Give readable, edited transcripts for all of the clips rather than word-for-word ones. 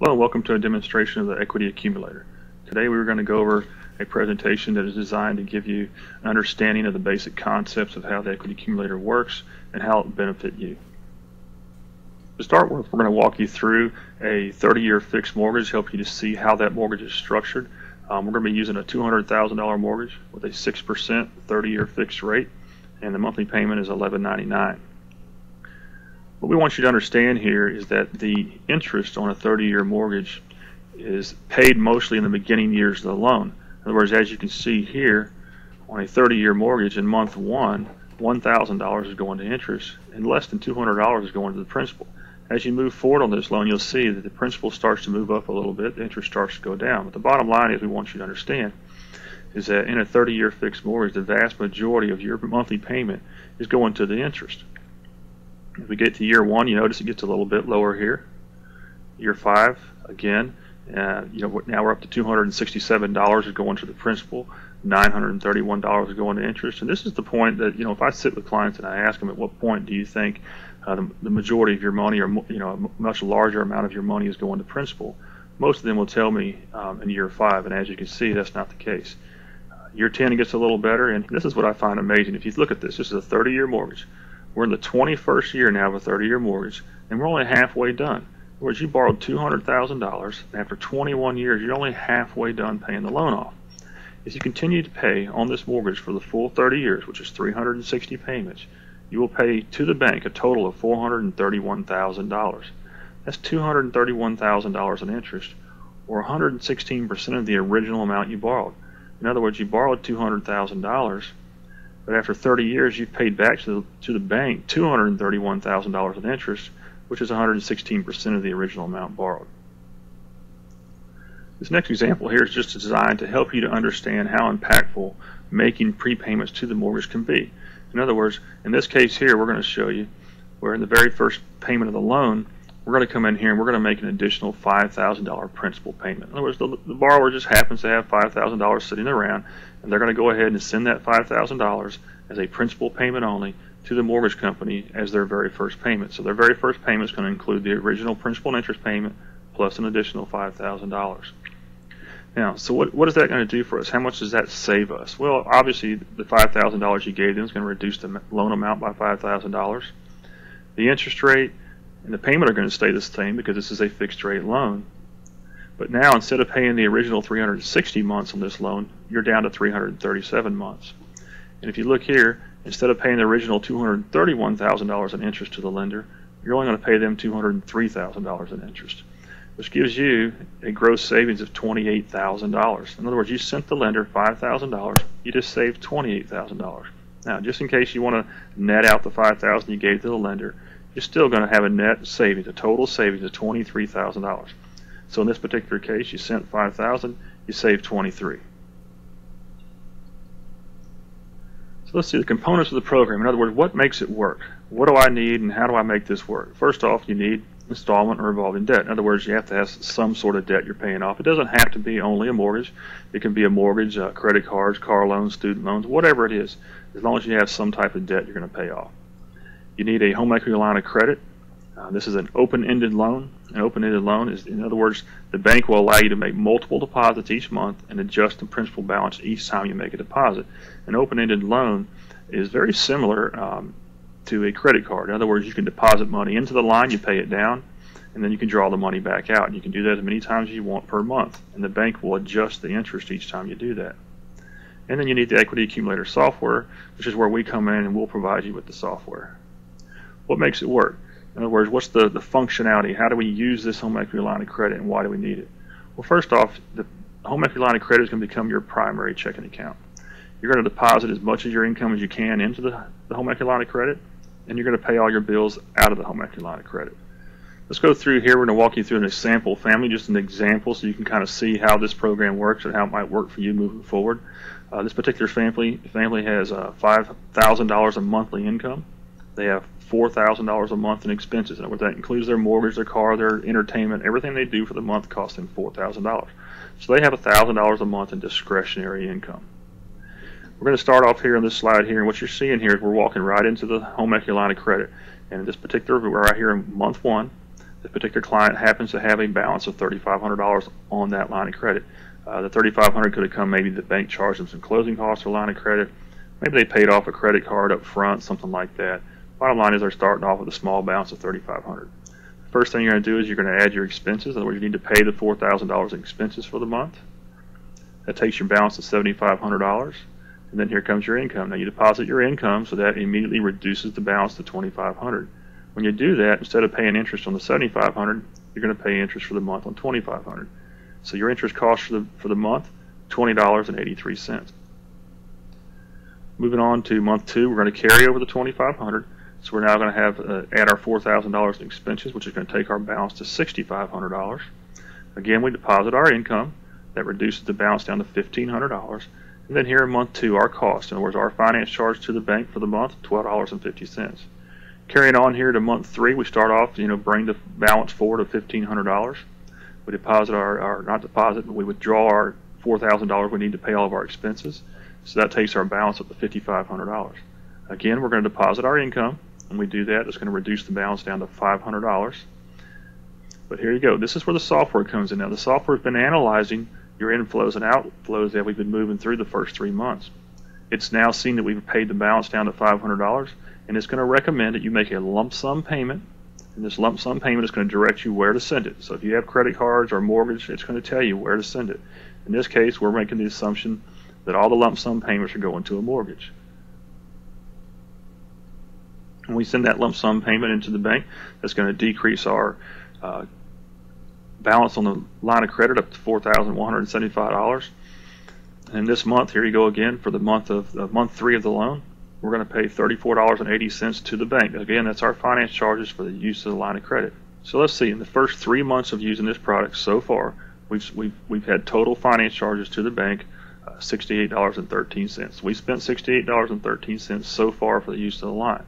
Hello and welcome to a demonstration of the equity accumulator. Today we're going to go over a presentation that is designed to give you an understanding of the basic concepts of how the equity accumulator works and how it will benefit you. To start with, we're going to walk you through a 30-year fixed mortgage, help you to see how that mortgage is structured. We're going to be using a $200,000 mortgage with a 6% 30-year fixed rate, and the monthly payment is $11.99. What we want you to understand here is that the interest on a 30-year mortgage is paid mostly in the beginning years of the loan. In other words, as you can see here, on a 30-year mortgage in month one, $1,000 is going to interest and less than $200 is going to the principal. As you move forward on this loan, you'll see that the principal starts to move up a little bit, the interest starts to go down. But the bottom line is we want you to understand is that in a 30-year fixed mortgage, the vast majority of your monthly payment is going to the interest. If we get to year one, you notice it gets a little bit lower here. Year five, again, now we're up to $267 is going to the principal, $931 is going to interest. And this is the point that, if I sit with clients and I ask them at what point do you think the majority of your money, or a much larger amount of your money is going to principal, most of them will tell me in year five. And as you can see, that's not the case. Year 10, it gets a little better, and this is what I find amazing. If you look at this is a 30-year mortgage. We're in the 21st year now of a 30-year mortgage, and we're only halfway done. In other words, you borrowed $200,000, and after 21 years, you're only halfway done paying the loan off. If you continue to pay on this mortgage for the full 30 years, which is 360 payments, you will pay to the bank a total of $431,000. That's $231,000 in interest, or 116% of the original amount you borrowed. In other words, you borrowed $200,000, but after 30 years, you've paid back to the bank $231,000 in interest, which is 116% of the original amount borrowed. This next example here is just designed to help you to understand how impactful making prepayments to the mortgage can be. In other words, in this case here, we're going to show you where in the very first payment of the loan, we're going to come in here and we're going to make an additional $5,000 principal payment. In other words, the borrower just happens to have $5,000 sitting around, and they're going to go ahead and send that $5,000 as a principal payment only to the mortgage company as their very first payment. So their very first payment is going to include the original principal and interest payment plus an additional $5,000. Now, so what is that going to do for us? How much does that save us? Well, obviously, the $5,000 you gave them is going to reduce the loan amount by $5,000. The interest rate and the payment are going to stay the same because this is a fixed rate loan. But now, instead of paying the original 360 months on this loan, you're down to 337 months. And if you look here, instead of paying the original $231,000 in interest to the lender, you're only going to pay them $203,000 in interest, which gives you a gross savings of $28,000. In other words, you sent the lender $5,000, you just saved $28,000. Now, just in case you want to net out the $5,000 you gave to the lender, you're still going to have a net savings, a total savings of $23,000. So in this particular case, you sent $5,000, you saved $23,000. So let's see the components of the program. In other words, what makes it work? What do I need and how do I make this work? First off, you need installment or revolving debt. In other words, you have to have some sort of debt you're paying off. It doesn't have to be only a mortgage. It can be a mortgage, credit cards, car loans, student loans, whatever it is, as long as you have some type of debt you're going to pay off. You need a home equity line of credit. This is an open-ended loan. An open-ended loan is, in other words, the bank will allow you to make multiple deposits each month and adjust the principal balance each time you make a deposit. An open-ended loan is very similar to a credit card. In other words, you can deposit money into the line, you pay it down, and then you can draw the money back out. And you can do that as many times as you want per month, and the bank will adjust the interest each time you do that. And then you need the equity accumulator software, which is where we come in and we'll provide you with the software. What makes it work? In other words, what's the functionality? How do we use this home equity line of credit, and why do we need it? Well, first off, the home equity line of credit is going to become your primary checking account. You're going to deposit as much of your income as you can into the home equity line of credit, and you're going to pay all your bills out of the home equity line of credit. Let's go through here. We're going to walk you through an example family, just an example, so you can kind of see how this program works and how it might work for you moving forward. This particular family has $5,000 a monthly income. They have $4,000 a month in expenses. In other words, that includes their mortgage, their car, their entertainment, everything they do for the month costs them $4,000. So they have $1,000 a month in discretionary income. We're going to start off here on this slide here, and what you're seeing here is we're walking right into the home equity line of credit. And in this particular, we're right here in month one. This particular client happens to have a balance of $3,500 on that line of credit. The $3,500 could have come, maybe the bank charged them some closing costs or line of credit. Maybe they paid off a credit card up front, something like that. Bottom line is they're starting off with a small balance of $3,500. First thing you're going to do is you're going to add your expenses. In other words, you need to pay the $4,000 in expenses for the month. That takes your balance to $7,500. And then here comes your income. Now you deposit your income, so that immediately reduces the balance to $2,500. When you do that, instead of paying interest on the $7,500, you're going to pay interest for the month on $2,500. So your interest cost for the month, $20.83. Moving on to month 2, we're going to carry over the $2,500. So we're now going to have add our $4,000 in expenses, which is going to take our balance to $6,500. Again, we deposit our income. That reduces the balance down to $1,500. And then here in month 2, our cost, in other words, our finance charge to the bank for the month, $12.50. Carrying on here to month 3, we start off, bring the balance forward to $1,500. We deposit not deposit, but we withdraw our $4,000 we need to pay all of our expenses. So that takes our balance up to $5,500. Again, we're going to deposit our income. When we do that, it's going to reduce the balance down to $500. But here you go. This is where the software comes in. Now, the software has been analyzing your inflows and outflows that we've been moving through the first 3 months. It's now seen that we've paid the balance down to $500, and it's going to recommend that you make a lump sum payment. And this lump sum payment is going to direct you where to send it. So if you have credit cards or mortgage, it's going to tell you where to send it. In this case, we're making the assumption that all the lump sum payments are going to a mortgage. When we send that lump sum payment into the bank, that's going to decrease our balance on the line of credit up to $4,175. And this month, here you go again, for the month 3 of the loan, we're going to pay $34.80 to the bank. Again, that's our finance charges for the use of the line of credit. So let's see, in the first 3 months of using this product so far, we've had total finance charges to the bank $68.13. We spent $68.13 so far for the use of the line.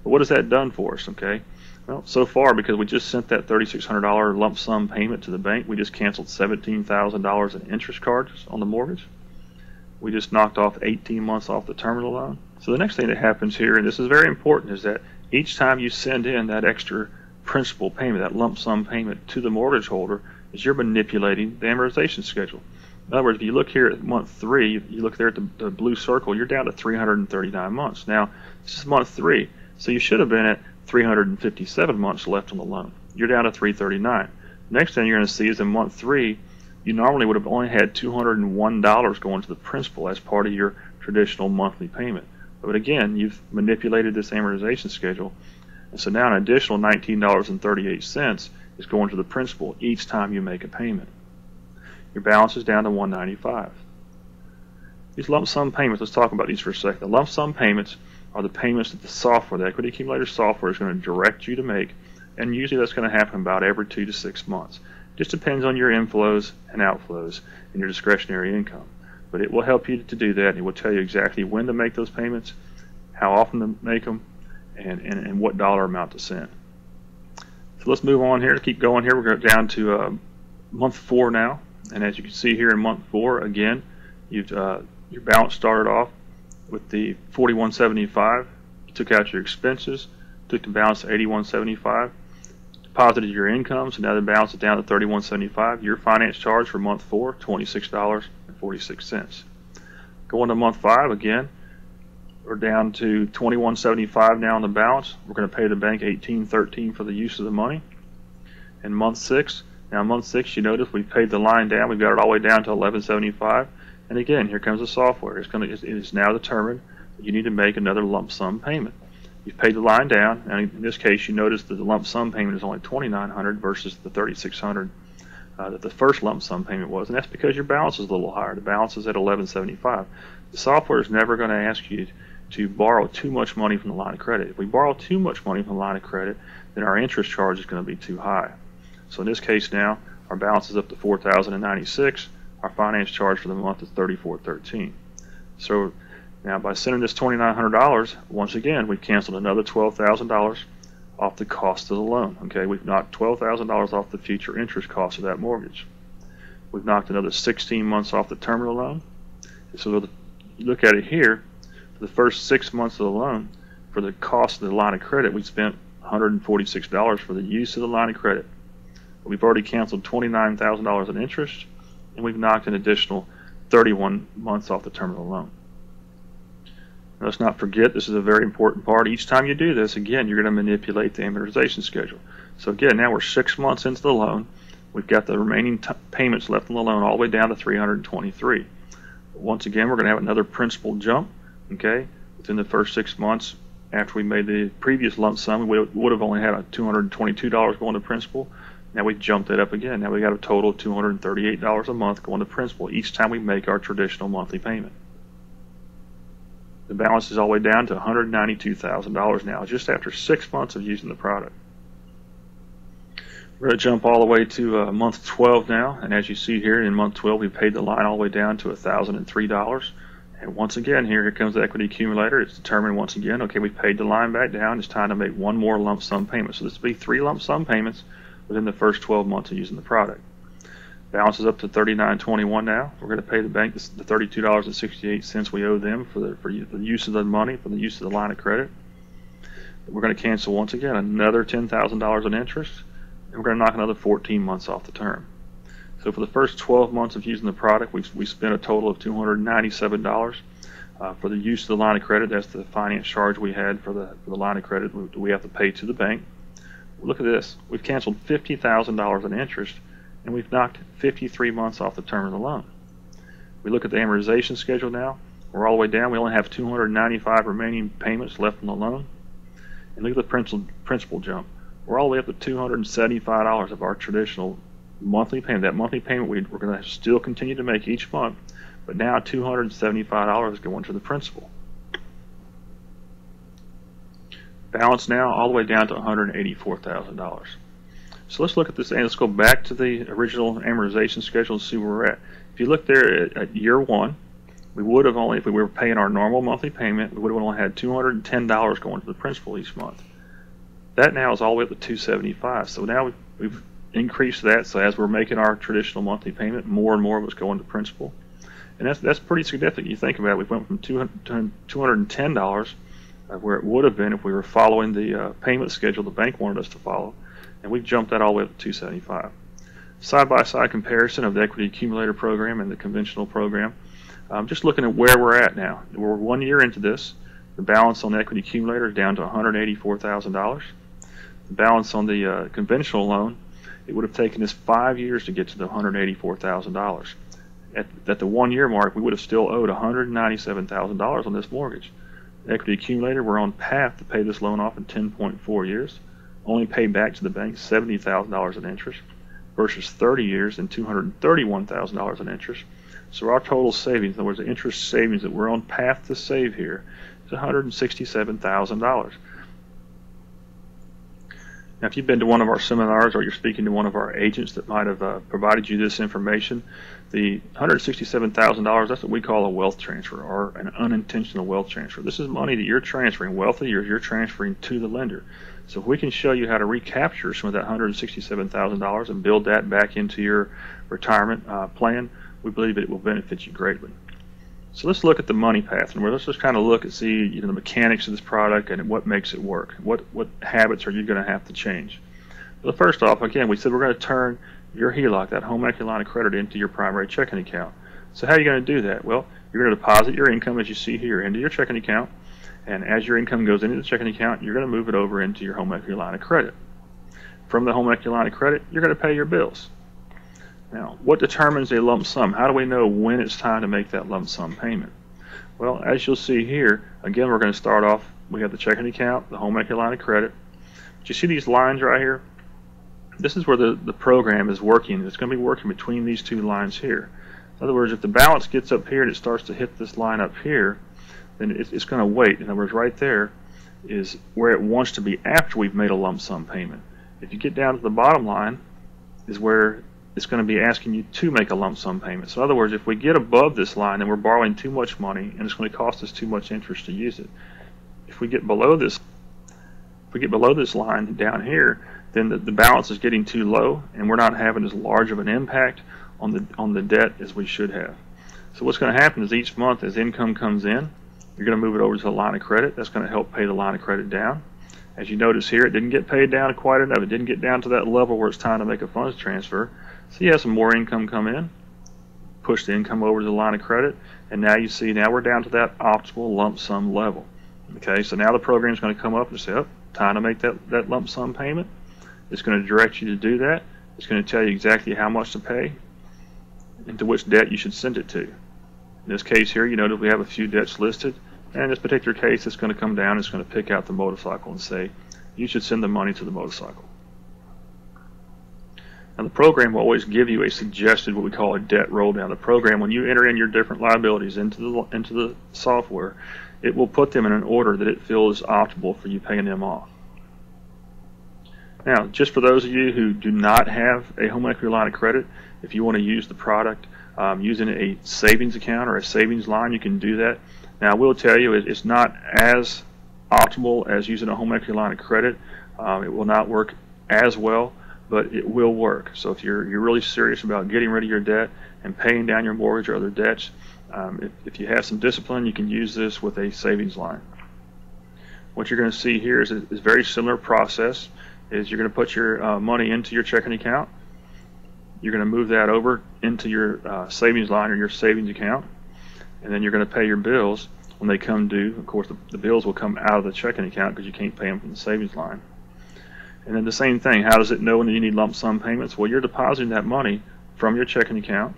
But what has that done for us? Okay. Well, so far, because we just sent that $3,600 lump sum payment to the bank, we just canceled $17,000 in interest charges on the mortgage. We just knocked off 18 months off the terminal loan. So the next thing that happens here, and this is very important, is that each time you send in that extra principal payment, that lump sum payment to the mortgage holder, is you're manipulating the amortization schedule. In other words, if you look here at month 3, you look there at the blue circle, you're down to 339 months. Now, this is month 3, so you should have been at 357 months left on the loan. You're down to 339. Next thing you're going to see is in month 3, you normally would have only had $201 going to the principal as part of your traditional monthly payment. But again, you've manipulated this amortization schedule, and so now an additional $19.38 is going to the principal each time you make a payment. Your balance is down to $195. These lump sum payments, let's talk about these for a second. The lump sum payments are the payments that the software, the equity accumulator software, is going to direct you to make, and usually that's going to happen about every 2 to 6 months. Just depends on your inflows and outflows and your discretionary income. But it will help you to do that. It will tell you exactly when to make those payments, how often to make them, and what dollar amount to send. So let's move on here. Keep going here. We're going down to month 4 now. And as you can see here in month 4, again, your balance started off with the $41.75. You took out your expenses, took the balance to $81.75, deposited your income, so now the balance is down to $31.75. Your finance charge for month 4, $26.46. Going to month 5 again, we're down to $21.75 now on the balance. We're going to pay the bank $18.13 for the use of the money. In month 6, now month 6, you notice we've paid the line down. We've got it all the way down to $11.75. And again, here comes the software. It is now determined that you need to make another lump sum payment. You've paid the line down, and in this case, you notice that the lump sum payment is only $2,900 versus the $3,600 that the first lump sum payment was, and that's because your balance is a little higher. The balance is at $11.75. The software is never going to ask you to borrow too much money from the line of credit. If we borrow too much money from the line of credit, then our interest charge is going to be too high. So in this case now, our balance is up to $4,096. Our finance charge for the month is $34.13. So now by sending this $2,900, once again, we've canceled another $12,000 off the cost of the loan. Okay, we've knocked $12,000 off the future interest cost of that mortgage. We've knocked another 16 months off the terminal loan. So you look at it here, for the first 6 months of the loan, for the cost of the line of credit, we spent $146 for the use of the line of credit. We've already canceled $29,000 in interest, and we've knocked an additional 31 months off the term of the loan. Now, let's not forget, this is a very important part. Each time you do this, again, you're going to manipulate the amortization schedule. So again, now we're 6 months into the loan. We've got the remaining payments left on the loan all the way down to $323. Once again, we're going to have another principal jump, okay? Within the first 6 months after we made the previous lump sum, we would have only had a $222 going to principal. Now we've jumped it up again. Now we got a total of $238 a month going to principal each time we make our traditional monthly payment. The balance is all the way down to $192,000 now, just after 6 months of using the product. We're going to jump all the way to month 12 now, and as you see here in month 12 we paid the line all the way down to $1,003. And once again, here comes the equity accumulator. It's determined once again, okay, we paid the line back down, it's time to make one more lump sum payment. So this will be 3 lump sum payments within the first 12 months of using the product. Balance is up to $39.21 now. We're going to pay the bank the $32.68 we owe them for the use of the money, for the use of the line of credit. We're going to cancel once again another $10,000 in interest, and we're going to knock another 14 months off the term. So for the first 12 months of using the product, we spent a total of $297 for the use of the line of credit. That's the finance charge we had for the line of credit we have to pay to the bank. Look at this. We've canceled $50,000 in interest, and we've knocked 53 months off the term of the loan. We look at the amortization schedule now. We're all the way down. We only have 295 remaining payments left on the loan. And look at the principal jump. We're all the way up to $275 of our traditional monthly payment. That monthly payment we're going to still continue to make each month, but now $275 going to the principal. Balance now all the way down to $184,000. So let's look at this, and let's go back to the original amortization schedule and see where we're at. If you look there at year one, we would have only, if we were paying our normal monthly payment, we would have only had $210 going to the principal each month. That now is all the way up to $275. So now we've increased that. So as we're making our traditional monthly payment, more and more of it's going to principal, and that's pretty significant. You think about it, we went from $210 where it would have been if we were following the payment schedule the bank wanted us to follow, and we've jumped that all the way up to $275. Side-by-side comparison of the equity accumulator program and the conventional program. Just looking at where we're at now. We're 1 year into this. The balance on the equity accumulator is down to $184,000. The balance on the conventional loan, it would have taken us 5 years to get to the $184,000. At the 1 year mark, we would have still owed $197,000 on this mortgage. The equity accumulator, we're on path to pay this loan off in 10.4 years, only pay back to the bank $70,000 in interest versus 30 years and $231,000 in interest. So our total savings, in other words, the interest savings that we're on path to save here, is $167,000. Now, if you've been to one of our seminars or you're speaking to one of our agents that might have provided you this information, the $167,000, that's what we call a wealth transfer or an unintentional wealth transfer. This is money that you're transferring, wealth of yours, you're transferring to the lender. So if we can show you how to recapture some of that $167,000 and build that back into your retirement plan, we believe that it will benefit you greatly. So let's look at the money path, and let's just kind of look and see the mechanics of this product and what makes it work. What habits are you going to have to change? Well, first off, again, we said we're going to turn your HELOC, that home equity line of credit, into your primary checking account. So how are you going to do that? Well, you're going to deposit your income, as you see here, into your checking account, and as your income goes into the checking account, you're going to move it over into your home equity line of credit. From the home equity line of credit, you're going to pay your bills. Now, what determines a lump sum? How do we know when it's time to make that lump sum payment? Well, as you'll see here, again, we're going to start off, we have the checking account, the home equity line of credit. Do you see these lines right here? This is where the program is working. It's going to be working between these two lines here. In other words, if the balance gets up here and it starts to hit this line up here, then it's going to wait. In other words, right there is where it wants to be after we've made a lump sum payment. If you get down to the bottom line is where it's going to be asking you to make a lump sum payment. So in other words, if we get above this line, then we're borrowing too much money and it's going to cost us too much interest to use it. If we get below this line down here, then the balance is getting too low and we're not having as large of an impact on the debt as we should have. So what's going to happen is each month as income comes in, you're going to move it over to the line of credit. That's going to help pay the line of credit down. As you notice here, it didn't get paid down quite enough. It didn't get down to that level where it's time to make a funds transfer. So you have some more income come in, push the income over to the line of credit, and now you see now we're down to that optimal lump sum level. Okay, so now the program is going to come up and say, oh, time to make that lump sum payment. It's going to direct you to do that. It's going to tell you exactly how much to pay and to which debt you should send it to. In this case here, you notice we have a few debts listed. And in this particular case, it's going to come down, it's going to pick out the motorcycle and say, you should send the money to the motorcycle. Now the program will always give you a suggested, what we call a debt roll down. The program, when you enter in your different liabilities into the software, it will put them in an order that it feels optimal for you paying them off. Now, just for those of you who do not have a home equity line of credit, if you want to use the product using a savings account or a savings line, you can do that. Now, I will tell you, it's not as optimal as using a home equity line of credit. It will not work as well, but it will work. So if you're really serious about getting rid of your debt and paying down your mortgage or other debts, if you have some discipline, you can use this with a savings line. What you're going to see here is a very similar process. Is you're going to put your money into your checking account. You're going to move that over into your savings line or your savings account. And then you're going to pay your bills when they come due. Of course, the bills will come out of the checking account because you can't pay them from the savings line. And then the same thing, how does it know when you need lump sum payments? Well, you're depositing that money from your checking account.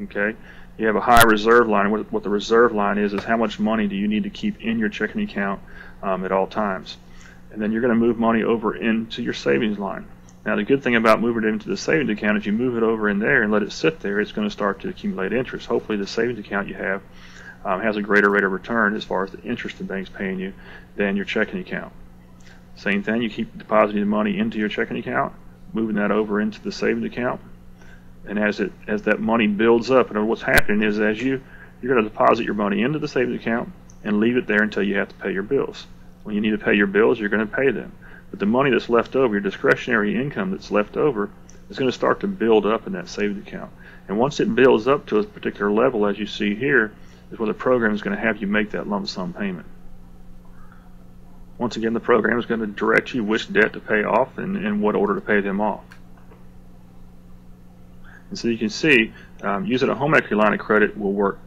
Okay, you have a high reserve line. What the reserve line is how much money do you need to keep in your checking account at all times. And then you're going to move money over into your savings line. Now, the good thing about moving it into the savings account, if you move it over in there and let it sit there, it's going to start to accumulate interest. Hopefully, the savings account you have has a greater rate of return as far as the interest the bank's paying you than your checking account. Same thing, you keep depositing the money into your checking account, moving that over into the savings account, and as that money builds up, and what's happening is you're going to deposit your money into the savings account and leave it there until you have to pay your bills. When you need to pay your bills, you're going to pay them. But the money that's left over, your discretionary income that's left over, is going to start to build up in that savings account. And once it builds up to a particular level, as you see here, is when the program is going to have you make that lump sum payment. Once again, the program is going to direct you which debt to pay off and in what order to pay them off. And so you can see, using a home equity line of credit will work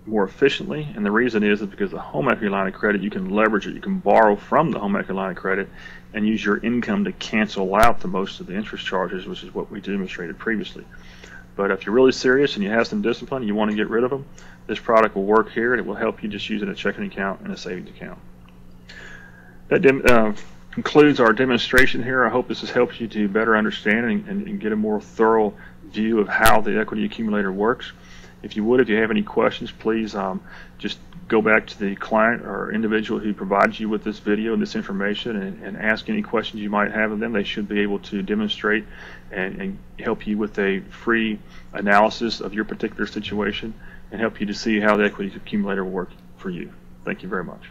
more efficiently, and the reason is because the home equity line of credit, you can leverage it, you can borrow from the home equity line of credit and use your income to cancel out the most of the interest charges, which is what we demonstrated previously. But if you're really serious and you have some discipline and you want to get rid of them, this product will work here, and it will help you just using a checking account and a savings account. That concludes our demonstration here. I hope this has helped you to better understand and get a more thorough view of how the equity accumulator works. If you have any questions, please just go back to the client or individual who provides you with this video and this information and ask any questions you might have of them. They should be able to demonstrate and help you with a free analysis of your particular situation and help you to see how the equity accumulator will work for you. Thank you very much.